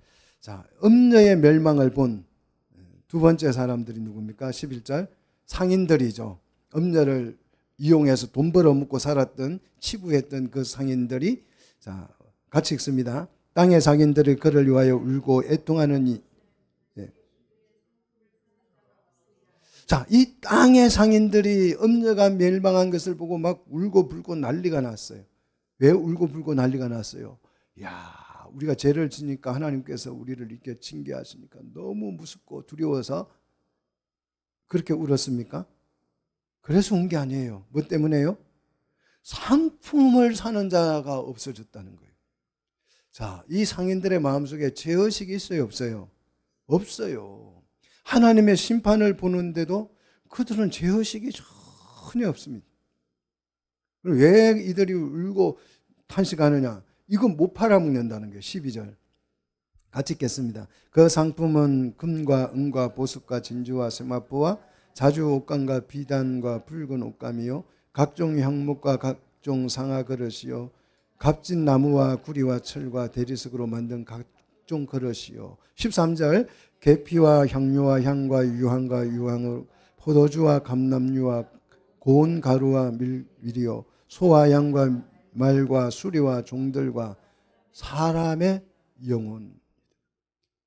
자, 음녀의 멸망을 본 두 번째 사람들이 누굽니까? 11절 상인들이죠. 음녀를 이용해서 돈 벌어먹고 살았던 치부했던 그 상인들이 자 같이 읽습니다. 땅의 상인들이 그를 위하여 울고 애통하느니. 예. 자, 이 땅의 상인들이 음녀가 멸망한 것을 보고 막 울고 불고 난리가 났어요. 왜 울고 불고 난리가 났어요? 야, 우리가 죄를 지니까 하나님께서 우리를 이렇게 징계하시니까 너무 무섭고 두려워서 그렇게 울었습니까? 그래서 운 게 아니에요. 뭐 때문에요? 상품을 사는 자가 없어졌다는 거예요. 자, 이 상인들의 마음속에 죄의식이 있어요, 없어요? 없어요. 하나님의 심판을 보는데도 그들은 죄의식이 전혀 없습니다. 왜 이들이 울고 탄식하느냐? 이건 못 팔아먹는다는 거예요. 12절 같이 읽겠습니다. 그 상품은 금과 은과 보석과 진주와 세마포와 자주 옷감과 비단과 붉은 옷감이요 각종 향목과 각종 상아 그릇이요 값진 나무와 구리와 철과 대리석으로 만든 각종 그릇이요 13절 계피와 향료와 향과 유향과 유황으로 포도주와 감람유와 고운 가루와 밀이요 소와 양과 말과 수리와 종들과 사람의 영혼.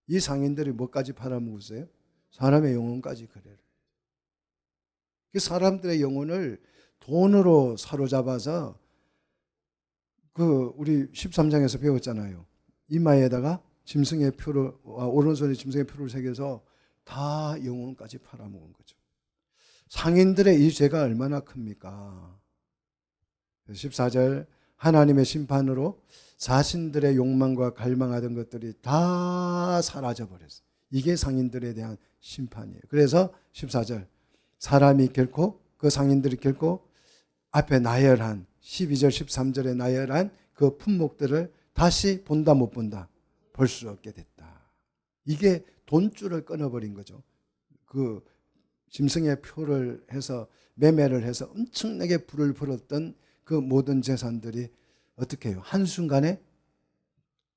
이 상인들이 뭐까지 팔아먹었어요? 사람의 영혼까지 거래를. 그 사람들의 영혼을 돈으로 사로잡아서 그 우리 13장에서 배웠잖아요. 이마에다가 짐승의 표를 오른손에 짐승의 표를 새겨서 다 영혼까지 팔아먹은 거죠. 상인들의 이 죄가 얼마나 큽니까? 14절 하나님의 심판으로 자신들의 욕망과 갈망하던 것들이 다 사라져버렸어요. 이게 상인들에 대한 심판이에요. 그래서 14절 사람이 결코 그 상인들이 결코 앞에 나열한 12절 13절에 나열한 그 품목들을 다시 본다 못 본다? 볼 수 없게 됐다. 이게 돈줄을 끊어버린 거죠. 그 짐승의 표를 해서 매매를 해서 엄청나게 불을 벌었던 그 모든 재산들이 어떻게 해요? 한순간에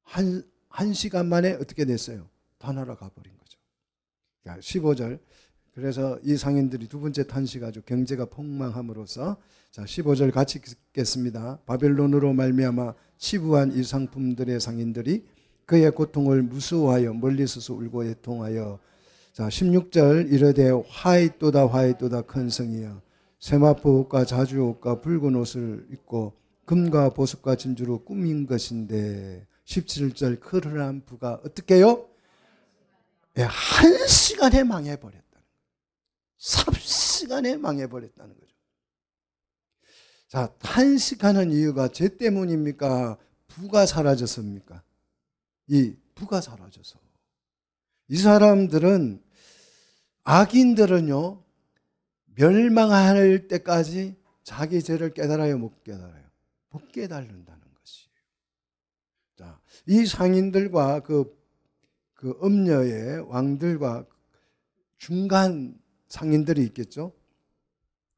한 시간 만에 어떻게 됐어요? 다 날아가 버린 거죠. 15절 그래서 이 상인들이 두 번째 탄식하죠. 경제가 폭망함으로써 자 15절 같이 읽겠습니다. 바벨론으로 말미암아 치부한 이 상품들의 상인들이 그의 고통을 무수하여 멀리 서서 울고 애통하여 자 16절 이르되 화이또다 화이또다 큰 성이여 세마포 옷과 자주 옷과 붉은 옷을 입고 금과 보석과 진주로 꾸민 것인데 17절 그러한 부가 어떻게 해요? 한 시간에 망해버렸다는 거예요. 삽시간에 망해버렸다는 거죠. 자, 탄식하는 이유가 죄 때문입니까? 부가 사라졌습니까? 이 부가 사라져서. 이 사람들은, 악인들은요, 멸망할 때까지 자기 죄를 깨달아요, 못 깨달아요? 못 깨달는다는 것이에요. 자, 이 상인들과 그 음녀의 왕들과 중간 상인들이 있겠죠.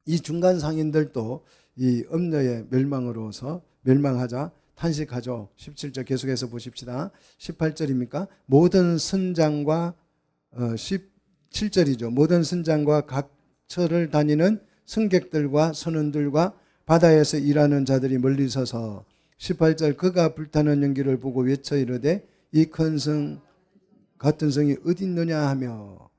이 중간 상인들도 이 음녀의 멸망으로서 멸망하자 탄식하죠. 17절 계속해서 보십시다. 18절입니까? 모든 선장과 17절이죠. 모든 선장과 각처를 다니는 승객들과 선원들과 바다에서 일하는 자들이 멀리 서서 18절 그가 불타는 연기를 보고 외쳐 이르되 이 큰 성 같은 성이 어디 있느냐 하며.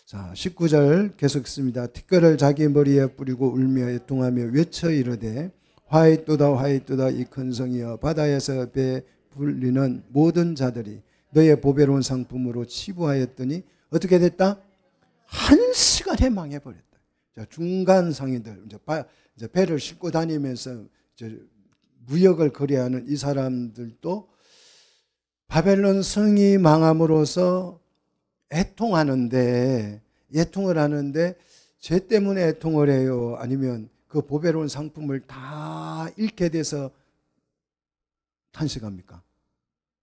자, 19절 계속 있습니다. 티끌을 자기 머리에 뿌리고 울며 애통하며 외쳐 이르되 화이또다 화이또다 이 큰 성이여 바다에서 배 불리는 모든 자들이 너의 보배로운 상품으로 치부하였더니 어떻게 됐다? 한 시간에 망해버렸다. 자, 중간 상인들 이제 배를 싣고 다니면서 이제 무역을 거래하는 이 사람들도 바벨론 성이 망함으로써 애통을 하는데 죄 때문에 애통을 해요? 아니면 그 보배로운 상품을 다 잃게 돼서 탄식합니까?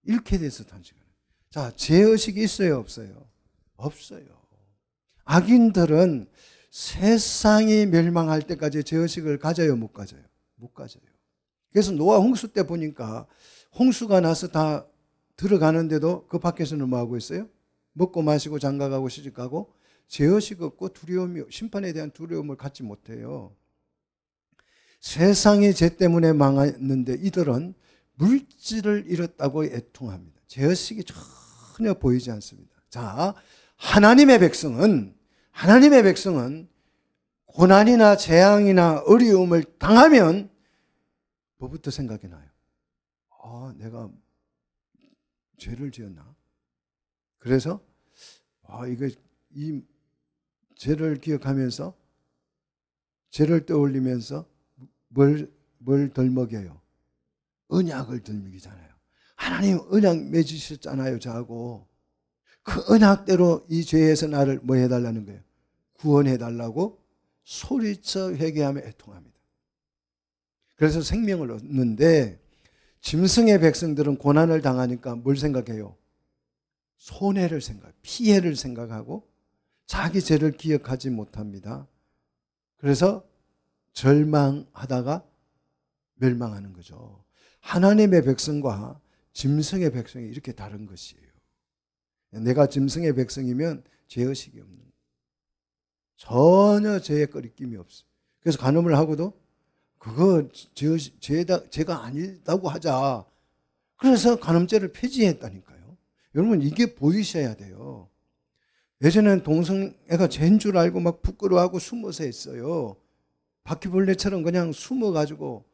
잃게 돼서 탄식합니다. 자, 죄의식이 있어요, 없어요? 없어요. 악인들은 세상이 멸망할 때까지 죄의식을 가져요, 못 가져요? 못 가져요. 그래서 노아 홍수 때 보니까 홍수가 나서 다 들어가는데도 그 밖에서는 뭐 하고 있어요? 먹고 마시고 장가가고 시집가고 죄의식 없고 두려움이, 심판에 대한 두려움을 갖지 못해요. 세상이 죄 때문에 망했는데 이들은 물질을 잃었다고 애통합니다. 죄의식이 전혀 보이지 않습니다. 자, 하나님의 백성은 고난이나 재앙이나 어려움을 당하면 뭐부터 생각이 나요? 아, 내가 죄를 지었나? 그래서 이 죄를 기억하면서 죄를 떠올리면서 뭘 덜 먹여요? 언약을 덜 먹이잖아요. 하나님 언약 맺으셨잖아요, 저하고. 그 언약대로 이 죄에서 나를 뭐 해달라는 거예요? 구원해달라고 소리쳐 회개하며 애통합니다. 그래서 생명을 얻는데 짐승의 백성들은 고난을 당하니까 뭘 생각해요? 손해를 피해를 생각하고 자기 죄를 기억하지 못합니다. 그래서 절망하다가 멸망하는 거죠. 하나님의 백성과 짐승의 백성이 이렇게 다른 것이에요. 내가 짐승의 백성이면 죄의식이 없는 거예요. 전혀 죄에 꺼리낌이 없어요. 그래서 간음을 하고도 그거 죄가 아니다고 하자. 그래서 간음죄를 폐지했다니까요. 여러분, 이게 보이셔야 돼요. 예전엔 동성애가 죄인 줄 알고 막 부끄러워하고 숨어서 했어요. 바퀴벌레처럼 그냥 숨어가지고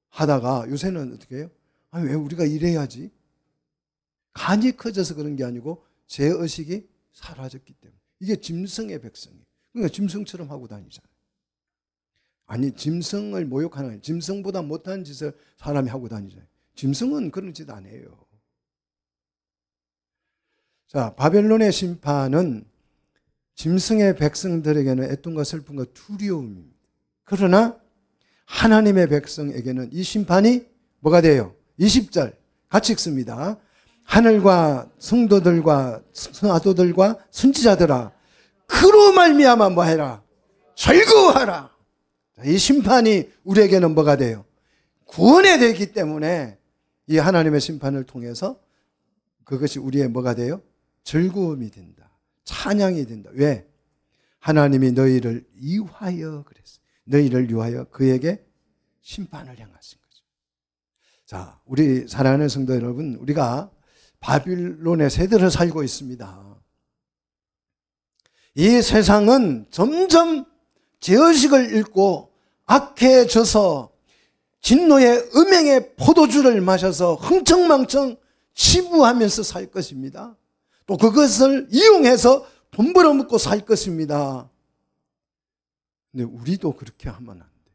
하다가 요새는 어떻게 해요? 아니, 왜 우리가 이래야지? 간이 커져서 그런 게 아니고 죄의식이 사라졌기 때문에. 이게 짐승의 백성이에요. 그러니까 짐승처럼 하고 다니잖아요. 아니, 짐승을 모욕하는, 짐승보다 못한 짓을 사람이 하고 다니잖아요. 짐승은 그런 짓 안 해요. 자, 바벨론의 심판은 짐승의 백성들에게는 애통과 슬픔과 두려움입니다. 그러나 하나님의 백성에게는 이 심판이 뭐가 돼요? 20절 같이 읽습니다. 하늘과 성도들과 사도들과 선지자들아, 그로 말미암아 뭐해라? 즐거워하라. 이 심판이 우리에게는 뭐가 돼요? 구원이 되기 때문에 이 하나님의 심판을 통해서 그것이 우리의 뭐가 돼요? 즐거움이 된다. 찬양이 된다. 왜? 하나님이 너희를 위하여 그랬어요. 너희를 위하여 그에게 심판을 향하신 거죠. 자, 우리 사랑하는 성도 여러분, 우리가 바빌론의 세대를 살고 있습니다. 이 세상은 점점 죄의식을 잃고 악해져서 진노의 음행의 포도주를 마셔서 흥청망청 치부하면서 살 것입니다. 또 그것을 이용해서 돈 벌어먹고 살 것입니다. 근데 우리도 그렇게 하면 안 돼.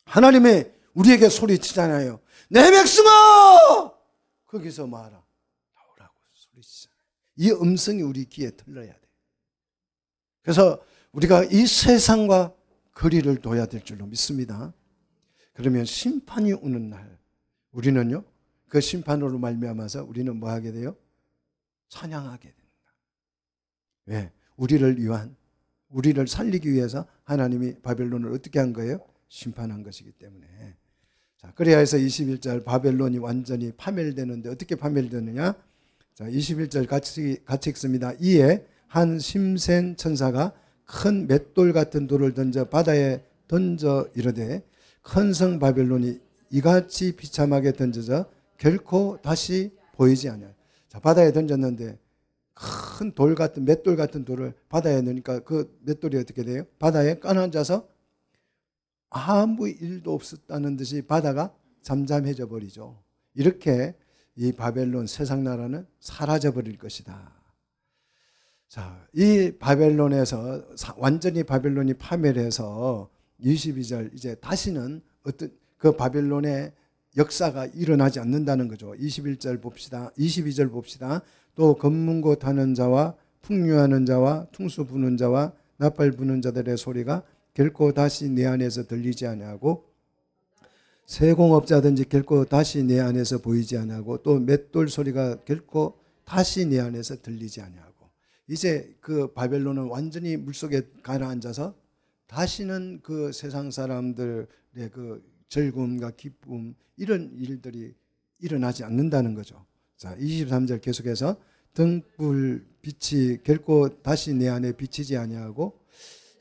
하나님이 우리에게 소리치잖아요. 내 백성아! 거기서 말아. 나오라고 소리치잖아요. 이 음성이 우리 귀에 들려야 돼. 그래서 우리가 이 세상과 거리를 둬야 될 줄로 믿습니다. 그러면 심판이 오는 날 우리는요, 그 심판으로 말미암아서 우리는 뭐 하게 돼요? 찬양하게 됩니다. 왜? 우리를 살리기 위해서 하나님이 바벨론을 어떻게 한 거예요? 심판한 것이기 때문에. 자, 그래야 해서 21절 바벨론이 완전히 파멸되는데 어떻게 파멸되느냐? 자, 21절 같이 읽습니다. 이에 한 심센 천사가 큰 맷돌 같은 돌을 던져 바다에 던져 이르되 큰 성 바벨론이 이같이 비참하게 던져져 결코 다시 보이지 않아요. 자, 바다에 던졌는데 큰 돌 같은 맷돌 같은 돌을 바다에 넣으니까 그 맷돌이 어떻게 돼요? 바다에 까앉아서 아무 일도 없었다는 듯이 바다가 잠잠해져 버리죠. 이렇게 이 바벨론 세상 나라는 사라져 버릴 것이다. 자, 이 바벨론에서 완전히 바벨론이 파멸해서 22절 이제 다시는 어떤 그 바벨론의 역사가 일어나지 않는다는 거죠. 21절 봅시다. 22절 봅시다. 또 검문고 타는 자와 풍류하는 자와 퉁수 부는 자와 나팔 부는 자들의 소리가 결코 다시 내 안에서 들리지 아니하고 세공업자든지 결코 다시 내 안에서 보이지 아니하고 또 맷돌 소리가 결코 다시 내 안에서 들리지 아니하고 이제 그 바벨론은 완전히 물속에 가라앉아서 다시는 그 세상 사람들의 그 즐거움과 기쁨 이런 일들이 일어나지 않는다는 거죠. 자, 23절 계속해서 등불 빛이 결코 다시 내 안에 비치지 아니하고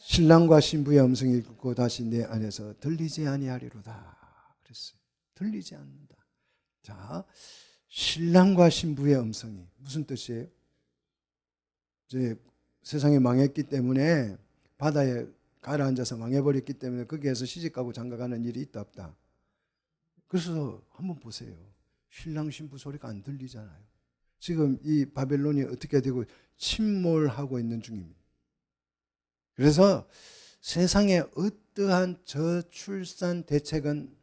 신랑과 신부의 음성이 결코 다시 내 안에서 들리지 아니하리로다 그랬어요. 들리지 않는다. 자, 신랑과 신부의 음성이 무슨 뜻이에요? 이제 세상이 망했기 때문에 바다에 가라앉아서 망해버렸기 때문에 거기에서 시집가고 장가가는 일이 있다 없다. 그래서 한번 보세요. 신랑 신부 소리가 안 들리잖아요. 지금 이 바벨론이 어떻게 되고 침몰하고 있는 중입니다. 그래서 세상에 어떠한 저출산 대책은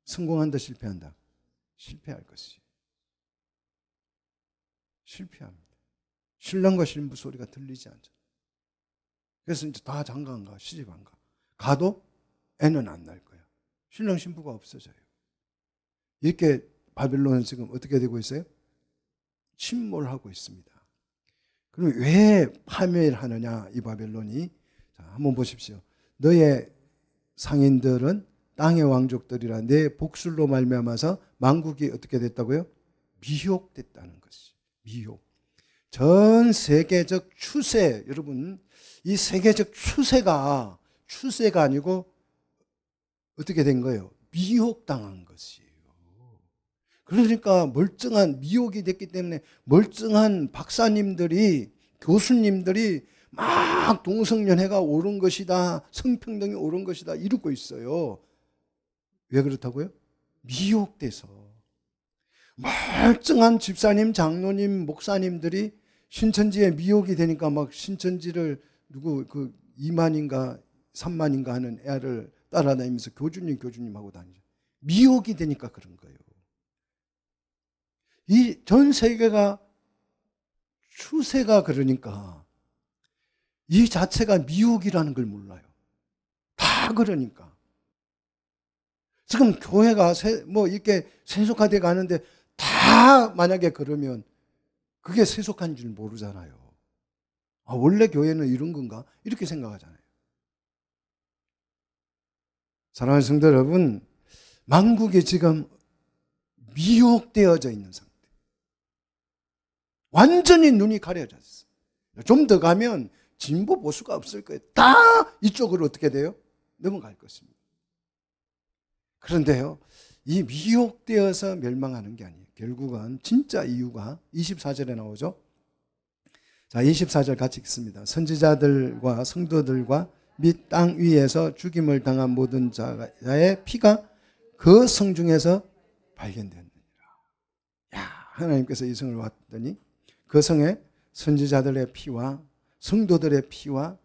성공한다 실패한다? 실패할 것이에요. 실패합니다. 신랑과 신부 소리가 들리지 않죠. 그래서 이제 다 장가 안 가, 시집 안 가. 가도 애는 안 날 거야. 신랑 신부가 없어져요. 이렇게 바벨론은 지금 어떻게 되고 있어요? 침몰하고 있습니다. 그럼 왜 파멸하느냐 이 바벨론이? 자, 한번 보십시오. 너의 상인들은 땅의 왕족들이라 내 복술로 말미암아서 만국이 어떻게 됐다고요? 미혹됐다는 것이. 미혹. 전 세계적 추세, 여러분 이 세계적 추세가 아니고 어떻게 된 거예요? 미혹당한 것이에요. 그러니까 멀쩡한 미혹이 됐기 때문에 멀쩡한 박사님들이 교수님들이 막 동성연애가 옳은 것이다, 성평등이 옳은 것이다 이러고 있어요. 왜 그렇다고요? 미혹돼서. 멀쩡한 집사님, 장로님, 목사님들이 신천지에 미혹이 되니까 막 신천지를 누구 그 2만인가 3만인가 하는 애를 따라다니면서 교주님 하고 다니죠. 미혹이 되니까 그런 거예요. 이 전 세계가 추세가 그러니까 이 자체가 미혹이라는 걸 몰라요. 다 그러니까. 지금 교회가 뭐 이렇게 세속화돼 가는데 다 만약에 그러면 그게 세속한 줄 모르잖아요. 아, 원래 교회는 이런 건가? 이렇게 생각하잖아요. 사랑하는 성도 여러분, 만국이 지금 미혹되어져 있는 상태. 완전히 눈이 가려졌어. 좀 더 가면 진보 보수가 없을 거예요. 다 이쪽으로 어떻게 돼요? 넘어갈 것입니다. 그런데요, 이 미혹되어서 멸망하는 게 아니에요. 결국은 진짜 이유가 24절에 나오죠. 자, 24절 같이 읽습니다. 선지자들과 성도들과 및 땅 위에서 죽임을 당한 모든 자의 피가 그 성 중에서 발견되느니라. 야, 하나님께서 이 성을 왔더니 그 성에 선지자들의 피와 성도들의 피와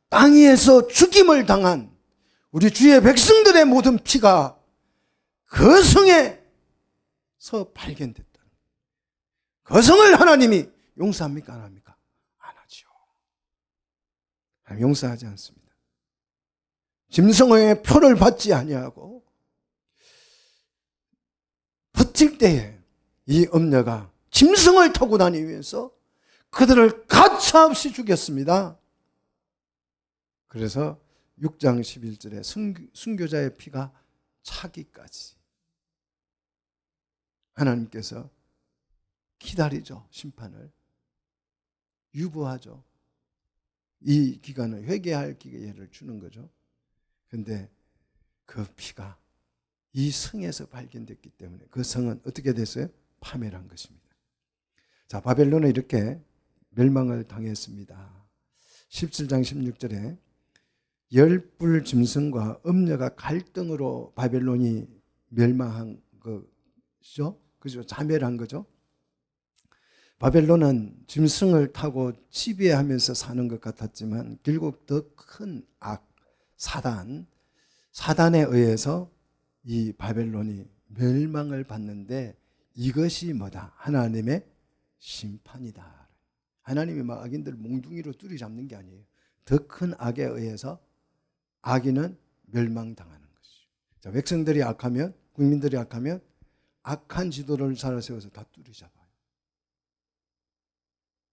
땅 위에서 죽임을 당한 우리 주의 백성들의 모든 피가 그 성에서 발견됐다. 그 성을 하나님이 용서합니까? 안 합니까? 안 하죠. 용서하지 않습니다. 짐승의 표를 받지 아니하고 버틸 때에 이 엄녀가 짐승을 타고 다니면서 그들을 가차없이 죽였습니다. 그래서 6장 11절에 순교자의 피가 차기까지 하나님께서 기다리죠. 심판을 유보하죠. 이 기간은 회개할 기회를 주는 거죠. 그런데 그 피가 이 성에서 발견됐기 때문에 그 성은 어떻게 됐어요? 파멸한 것입니다. 자, 바벨론은 이렇게 멸망을 당했습니다. 17장 16절에 열불 짐승과 음녀가 갈등으로 바벨론이 멸망한 것이죠. 그죠? 자멸한 거죠. 바벨론은 짐승을 타고 지배하면서 사는 것 같았지만 결국 더 큰 악, 사단에 의해서 이 바벨론이 멸망을 받는데 이것이 뭐다? 하나님의 심판이다. 하나님이 막 악인들 몽둥이로 뚜리 잡는 게 아니에요. 더 큰 악에 의해서 악인은 멸망당하는 것이죠. 자, 백성들이 악하면, 국민들이 악하면 악한 지도를 살아 세워서 다 뚜리 잡아요.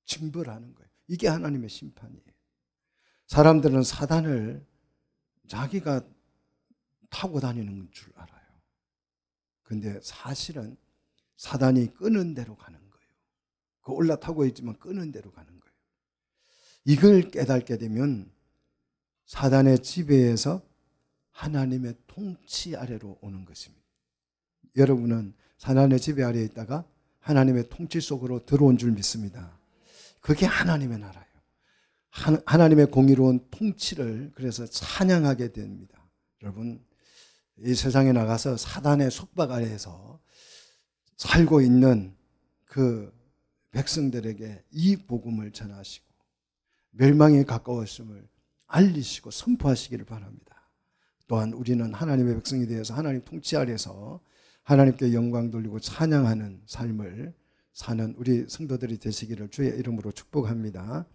징벌하는 거예요. 이게 하나님의 심판이에요. 사람들은 사단을 자기가 타고 다니는 줄 알아요. 근데 사실은 사단이 끄는 대로 가는 거예요. 그 올라타고 있지만 끄는 대로 가는 거예요. 이걸 깨닫게 되면 사단의 지배에서 하나님의 통치 아래로 오는 것입니다. 여러분은 사단의 지배 아래에 있다가 하나님의 통치 속으로 들어온 줄 믿습니다. 그게 하나님의 나라예요. 하나님의 공의로운 통치를 그래서 찬양하게 됩니다. 여러분, 이 세상에 나가서 사단의 속박 아래에서 살고 있는 그 백성들에게 이 복음을 전하시고 멸망에 가까웠음을 알리시고 선포하시기를 바랍니다. 또한 우리는 하나님의 백성이 되어서 하나님 통치 아래서 하나님께 영광 돌리고 찬양하는 삶을 사는 우리 성도들이 되시기를 주의 이름으로 축복합니다.